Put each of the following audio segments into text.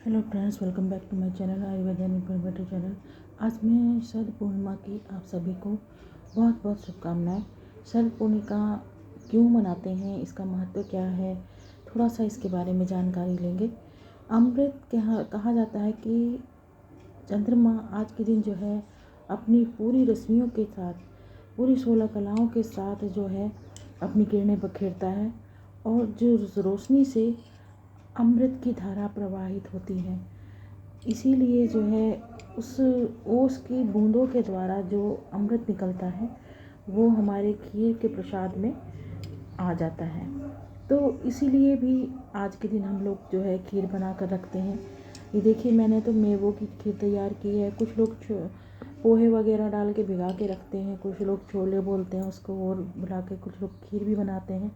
Hello friends, welcome back to my channel Ayurveda for better channel. आज मैं शरद पूर्णिमा की आप सभी को बहुत बहुत शुभकामनाएं। शरद पूर्णिमा क्यों मनाते हैं, इसका महत्व क्या है, थोड़ा सा इसके बारे में जानकारी लेंगे। अमृत कहा जाता है कि चंद्रमा आज के दिन जो है अपनी पूरी रश्मियों के साथ, पूरी 16 कलाओं के साथ जो है अपनी किरणें बखेरता है और जो रोशनी से अमृत की धारा प्रवाहित होती है। इसीलिए जो है उस ओस की बूंदों के द्वारा जो अमृत निकलता है वो हमारे खीर के प्रसाद में आ जाता है। तो इसीलिए भी आज के दिन हम लोग जो है खीर बना कर रखते हैं। ये देखिए, मैंने तो मेवों की खीर तैयार की है। कुछ लोग पोहे वगैरह डाल के भिगा के रखते हैं, कुछ लोग छोले बोलते हैं उसको, और बुला के कुछ लोग खीर भी बनाते हैं।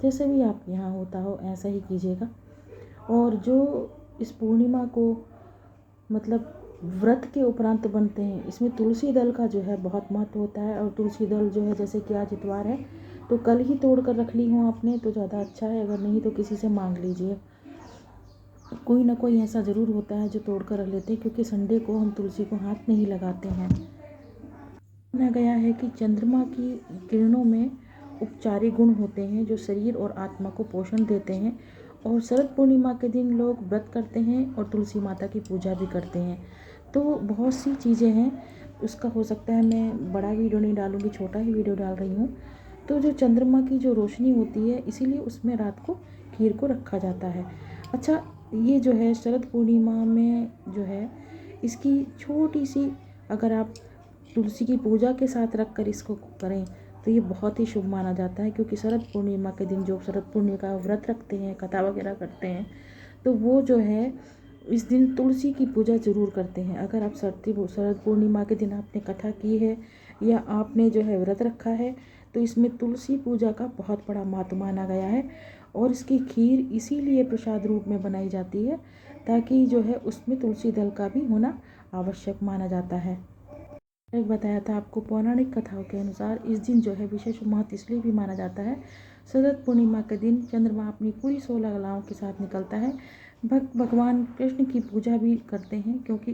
जैसे भी आपके यहाँ होता हो ऐसा ही कीजिएगा। और जो इस पूर्णिमा को मतलब व्रत के उपरांत बनते हैं, इसमें तुलसी दल का जो है बहुत महत्व होता है। और तुलसी दल जो है, जैसे कि आज इतवार है तो कल ही तोड़ कर रख ली हो आपने तो ज़्यादा अच्छा है, अगर नहीं तो किसी से मांग लीजिए। कोई ना कोई ऐसा ज़रूर होता है जो तोड़ कर रख लेते हैं, क्योंकि संडे को हम तुलसी को हाथ नहीं लगाते हैं। माना गया है कि चंद्रमा की किरणों में उपचारी गुण होते हैं जो शरीर और आत्मा को पोषण देते हैं। और शरद पूर्णिमा के दिन लोग व्रत करते हैं और तुलसी माता की पूजा भी करते हैं। तो बहुत सी चीज़ें हैं, उसका हो सकता है मैं बड़ा वीडियो नहीं डालूँगी, छोटा ही वीडियो डाल रही हूँ। तो जो चंद्रमा की जो रोशनी होती है, इसीलिए उसमें रात को खीर को रखा जाता है। अच्छा, ये जो है शरद पूर्णिमा में जो है इसकी छोटी सी, अगर आप तुलसी की पूजा के साथ रख कर इसको करें तो ये बहुत ही शुभ माना जाता है। क्योंकि शरद पूर्णिमा के दिन जो शरद पूर्णिमा का व्रत रखते हैं, कथा वगैरह करते हैं, तो वो जो है इस दिन तुलसी की पूजा ज़रूर करते हैं। अगर आप शरद पूर्णिमा के दिन आपने कथा की है या आपने जो है व्रत रखा है, तो इसमें तुलसी पूजा का बहुत बड़ा महत्व माना गया है। और इसकी खीर इसीलिए प्रसाद रूप में बनाई जाती है ताकि जो है उसमें तुलसी दल का भी होना आवश्यक माना जाता है। एक बताया था आपको, पौराणिक कथाओं के अनुसार इस दिन जो है विशेष महत्व इसलिए भी माना जाता है। शरद पूर्णिमा के दिन चंद्रमा अपनी पूरी 16 कलाओं के साथ निकलता है। भगवान कृष्ण की पूजा भी करते हैं, क्योंकि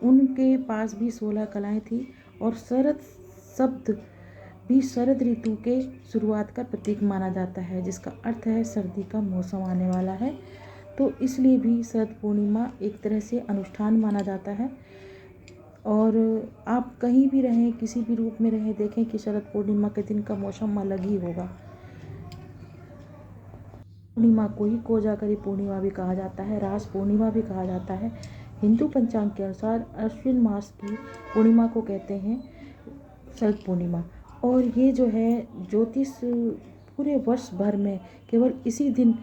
उनके पास भी 16 कलाएं थी। और शरद शब्द भी शरद ऋतु के शुरुआत का प्रतीक माना जाता है, जिसका अर्थ है सर्दी का मौसम आने वाला है। तो इसलिए भी शरद पूर्णिमा एक तरह से अनुष्ठान माना जाता है। और आप कहीं भी रहें, किसी भी रूप में रहें, देखें कि शरद पूर्णिमा के दिन का मौसम अलग ही होगा। पूर्णिमा को ही कोजागरी पूर्णिमा भी कहा जाता है, रास पूर्णिमा भी कहा जाता है। हिंदू पंचांग के अनुसार अश्विन मास की पूर्णिमा को कहते हैं शरद पूर्णिमा। और ये जो है ज्योतिष पूरे वर्ष भर में केवल इसी दिन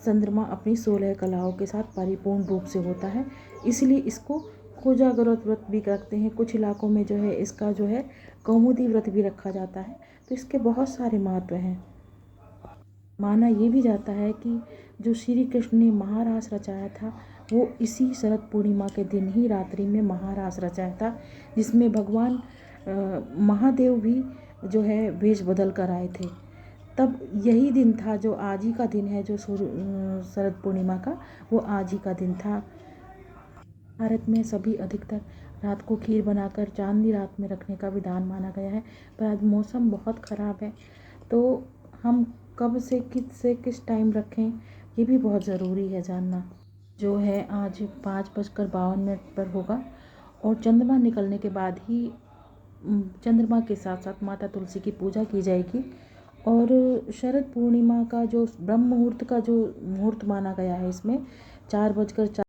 चंद्रमा अपनी 16 कलाओं के साथ परिपूर्ण रूप से होता है। इसलिए इसको कोजागरा व्रत भी रखते हैं। कुछ इलाकों में जो है इसका जो है कौमुदी व्रत भी रखा जाता है। तो इसके बहुत सारे महत्व हैं। माना ये भी जाता है कि जो श्री कृष्ण ने महारास रचाया था, वो इसी शरद पूर्णिमा के दिन ही रात्रि में महारास रचाया था, जिसमें भगवान महादेव भी जो है वेश बदल कर आए थे। तब यही दिन था, जो आज ही का दिन है, जो शरद पूर्णिमा का, वो आज ही का दिन था। भारत में सभी अधिकतर रात को खीर बनाकर चांदनी रात में रखने का विधान माना गया है। पर आज मौसम बहुत ख़राब है, तो हम कब से किस टाइम रखें, ये भी बहुत ज़रूरी है जानना। जो है आज 5:52 पर होगा। और चंद्रमा निकलने के बाद ही चंद्रमा के साथ साथ माता तुलसी की पूजा की जाएगी। और शरद पूर्णिमा का जो ब्रह्म मुहूर्त का जो मुहूर्त माना गया है, इसमें 4:04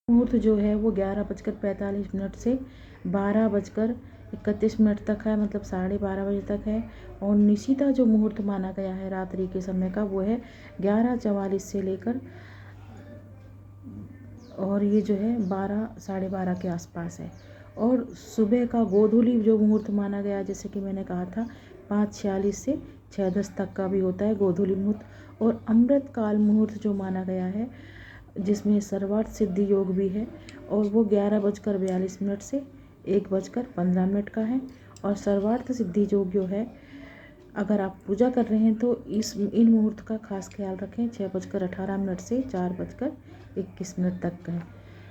मुहूर्त जो है वो 11:45 से 12:31 तक है, मतलब 12:30 बजे तक है। और निशिता जो मुहूर्त माना गया है रात्रि के समय का, वो है 11:44 से लेकर, और ये जो है 12 साढ़े 12 के आसपास है। और सुबह का गोधूली जो मुहूर्त माना गया, जैसे कि मैंने कहा था, 5:46 से 6:10 तक का भी होता है गोधूली मुहूर्त। और अमृत काल मुहूर्त जो माना गया है, जिसमें सर्वार्थ सिद्धि योग भी है, और वो 11:42 से 1:15 का है। और सर्वार्थ सिद्धि योग जो है अगर आप पूजा कर रहे हैं तो इन मुहूर्त का खास ख्याल रखें। 6:18 से 4:21 तक का है।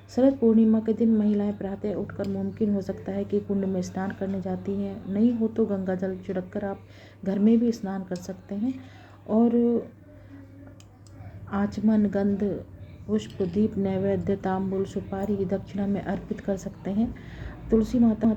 शरद पूर्णिमा के दिन महिलाएं प्रातः उठकर मुमकिन हो सकता है कि कुंड में स्नान करने जाती हैं, नहीं हो तो गंगा जल छिड़क कर आप घर में भी स्नान कर सकते हैं और आचमन, गंध, पुष्प, दीप, नैवेद्य, तांबूल, सुपारी दक्षिणा में अर्पित कर सकते हैं। तुलसी माता